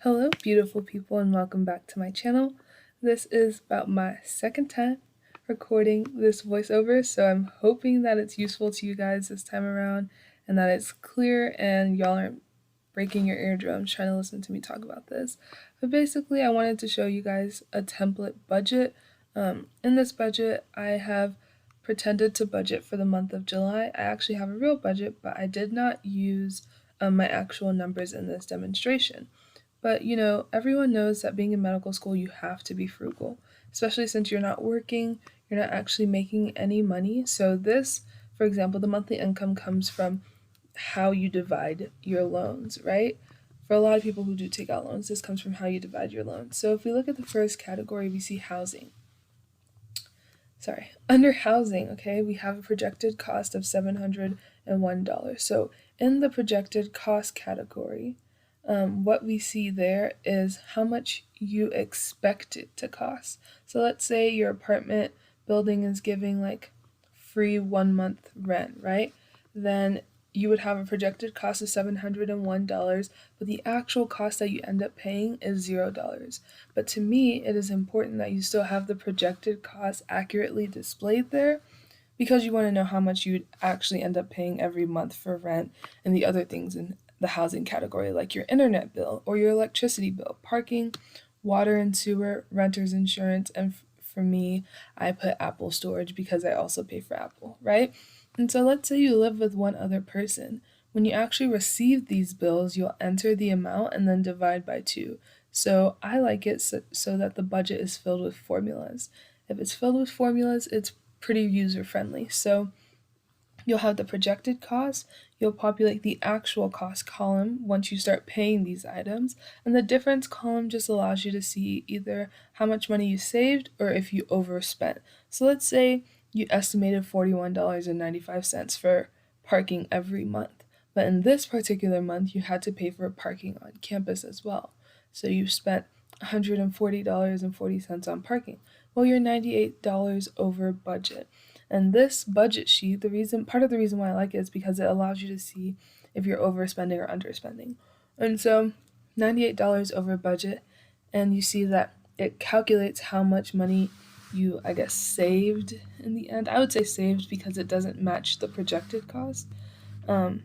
Hello, beautiful people, and welcome back to my channel. This is about my second time recording this voiceover, so I'm hoping that it's useful to you guys this time around and that it's clear and y'all aren't breaking your eardrums trying to listen to me talk about this. But basically, I wanted to show you guys a template budget. In this budget, I have pretended to budget for the month of July. I actually have a real budget, but I did not use my actual numbers in this demonstration. But everyone knows that being in medical school, you have to be frugal, especially since you're not working, you're not actually making any money. So, this, for example, the monthly income comes from how you divide your loans, right? For a lot of people who do take out loans, this comes from how you divide your loans. So, if we look at the first category, we see housing. Under housing, okay, we have a projected cost of $701. So, in the projected cost category, what we see there is how much you expect it to cost. So let's say your apartment building is giving like free 1 month rent, right? Then you would have a projected cost of $701, but the actual cost that you end up paying is $0. But to me, it is important that you still have the projected cost accurately displayed there because you want to know how much you'd actually end up paying every month for rent and the other things in the housing category, like your internet bill or your electricity bill, parking, water and sewer, renter's insurance, and for me, I put Apple storage because I also pay for Apple, right? And so let's say you live with one other person. When you actually receive these bills, you'll enter the amount and then divide by 2. So I like it so that the budget is filled with formulas. If it's filled with formulas, it's pretty user friendly. So you'll have the projected cost, you'll populate the actual cost column once you start paying these items, and the difference column just allows you to see either how much money you saved or if you overspent. So let's say you estimated $41.95 for parking every month, but in this particular month you had to pay for parking on campus as well. So you spent $140.40 on parking. Well, you're $98 over budget. And this budget sheet, part of the reason why I like it is because it allows you to see if you're overspending or underspending. And so $98 over budget, and you see that it calculates how much money you, I guess, saved in the end. I would say saved because it doesn't match the projected cost. And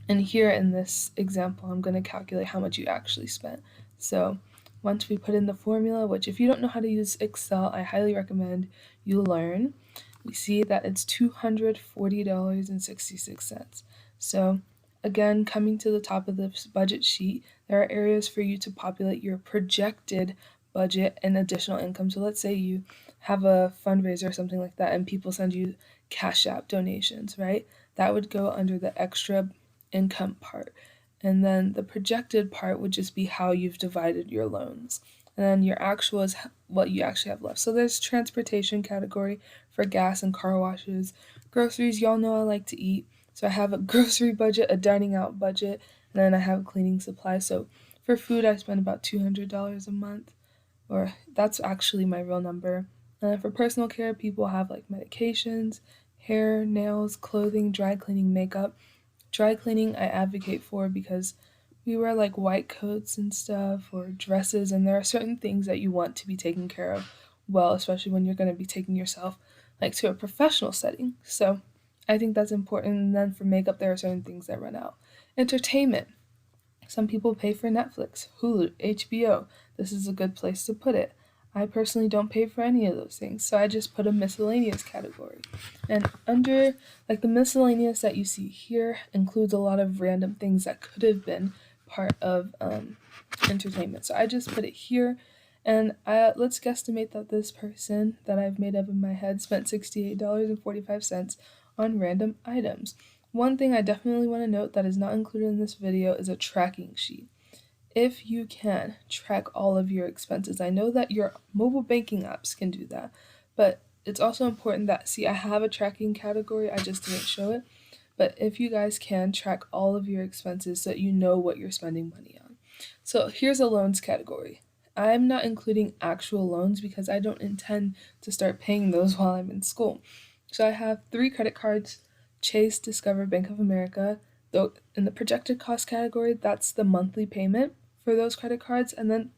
here in this example, I'm going to calculate how much you actually spent. So once we put in the formula, which if you don't know how to use Excel, I highly recommend you learn, we see that it's $240.66. So again, coming to the top of this budget sheet, there are areas for you to populate your projected budget and additional income. So let's say you have a fundraiser or something like that and people send you Cash App donations, right? That would go under the extra income part. And then the projected part would just be how you've divided your loans. And then your actual is what you actually have left. So there's transportation category for gas and car washes. Groceries, y'all know I like to eat. So I have a grocery budget, a dining out budget, and then I have cleaning supplies. So for food, I spend about $200 a month, or that's actually my real number. And then for personal care, people have like medications, hair, nails, clothing, dry cleaning, makeup. Dry cleaning I advocate for because we wear like white coats and stuff or dresses, and there are certain things that you want to be taken care of well, especially when you're going to be taking yourself like to a professional setting. So I think that's important. And then for makeup, there are certain things that run out. Entertainment. Some people pay for Netflix, Hulu, HBO. This is a good place to put it. I personally don't pay for any of those things, so I just put a miscellaneous category. And under, like the miscellaneous that you see here includes a lot of random things that could have been part of entertainment. So I just put it here, and let's guesstimate that this person that I've made up in my head spent $68.45 on random items. One thing I definitely want to note that is not included in this video is a tracking sheet. If you can, track all of your expenses. I know that your mobile banking apps can do that, but it's also important that, see, I have a tracking category, I just didn't show it, but if you guys can, track all of your expenses so that you know what you're spending money on. So here's a loans category. I'm not including actual loans because I don't intend to start paying those while I'm in school. So I have 3 credit cards, Chase, Discover, Bank of America. Though in the projected cost category, that's the monthly payment for those credit cards. And then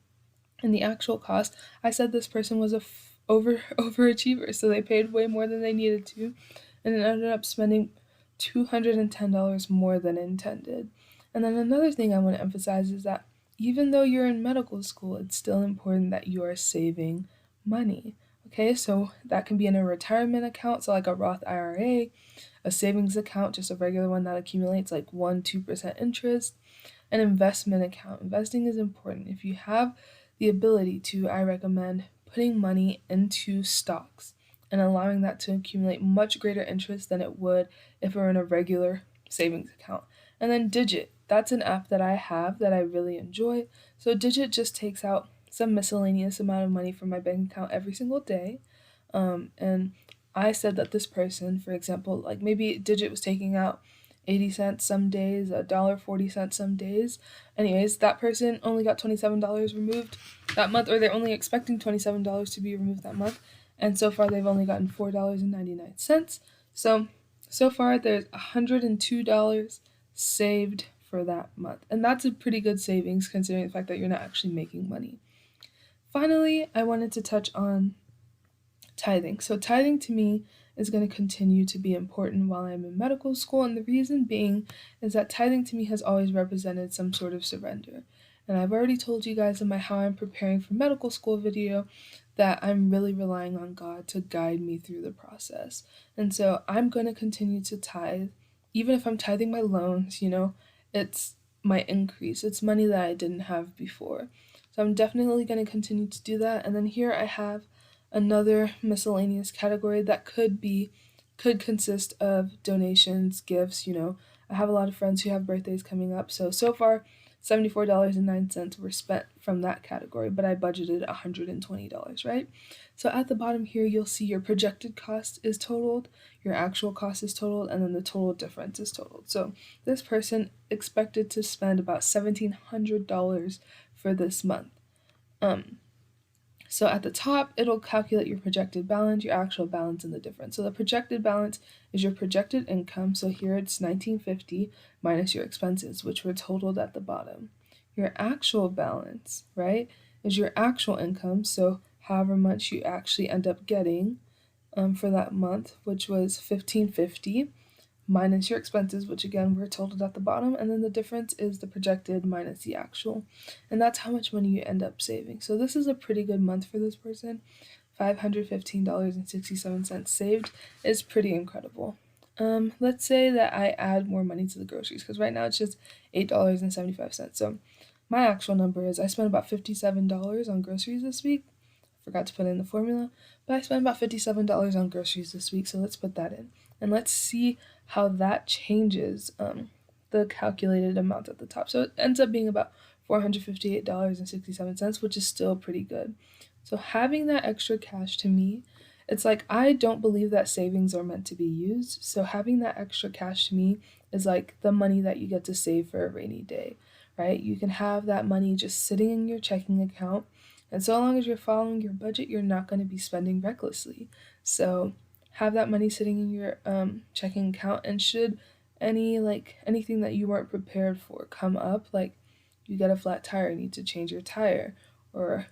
in the actual cost, I said this person was a overachiever, so they paid way more than they needed to, and it ended up spending $210 more than intended. And then another thing I want to emphasize is that even though you're in medical school, it's still important that you are saving money. Okay, so that can be in a retirement account, so like a Roth IRA, a savings account, just a regular one that accumulates like 1-2% interest, an investment account. Investing is important. If you have the ability to, I recommend putting money into stocks and allowing that to accumulate much greater interest than it would if it were in a regular savings account. And then Digit, that's an app that I have that I really enjoy. So Digit just takes out some miscellaneous amount of money from my bank account every single day. And I said that this person, for example, like maybe Digit was taking out 80 cents some days, $1.40 some days. Anyways, that person only got $27 removed that month, or they're only expecting $27 to be removed that month. And so far, they've only gotten $4.99. So far, there's $102 saved for that month. And that's a pretty good savings considering the fact that you're not actually making money. Finally, I wanted to touch on tithing. So, tithing to me is going to continue to be important while I'm in medical school. And the reason being is that tithing to me has always represented some sort of surrender. And I've already told you guys in my How I'm Preparing for Medical School video that I'm really relying on God to guide me through the process. And so I'm going to continue to tithe, even if I'm tithing my loans, it's my increase. It's money that I didn't have before. So I'm definitely going to continue to do that. And then here I have another miscellaneous category that could consist of donations, gifts. I have a lot of friends who have birthdays coming up, so far $74.09 were spent from that category, but I budgeted $120, right? So at the bottom here you'll see your projected cost is totaled, your actual cost is totaled, and then the total difference is totaled. So this person expected to spend about $1,700 for this month. So at the top, it'll calculate your projected balance, your actual balance, and the difference. So the projected balance is your projected income. So here it's $1,950 minus your expenses, which were totaled at the bottom. Your actual balance, right, is your actual income. So however much you actually end up getting for that month, which was $1,550 minus your expenses, which again were totaled at the bottom, and then the difference is the projected minus the actual. And that's how much money you end up saving. So this is a pretty good month for this person. $515.67 saved is pretty incredible. Let's say that I add more money to the groceries, because right now it's just $8.75. So my actual number is I spent about $57 on groceries this week. Forgot to put in the formula, but I spent about $57 on groceries this week, so let's put that in. And let's see how that changes the calculated amount at the top. So it ends up being about $458.67, which is still pretty good. So having that extra cash, to me, it's like I don't believe that savings are meant to be used. So having that extra cash to me is like the money that you get to save for a rainy day, right? You can have that money just sitting in your checking account, and so long as you're following your budget, you're not going to be spending recklessly. So have that money sitting in your checking account, and should anything that you weren't prepared for come up, like you get a flat tire, need to change your tire, or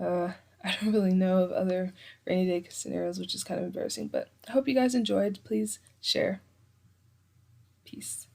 I don't really know of other rainy day scenarios, which is kind of embarrassing. But I hope you guys enjoyed. Please share. Peace.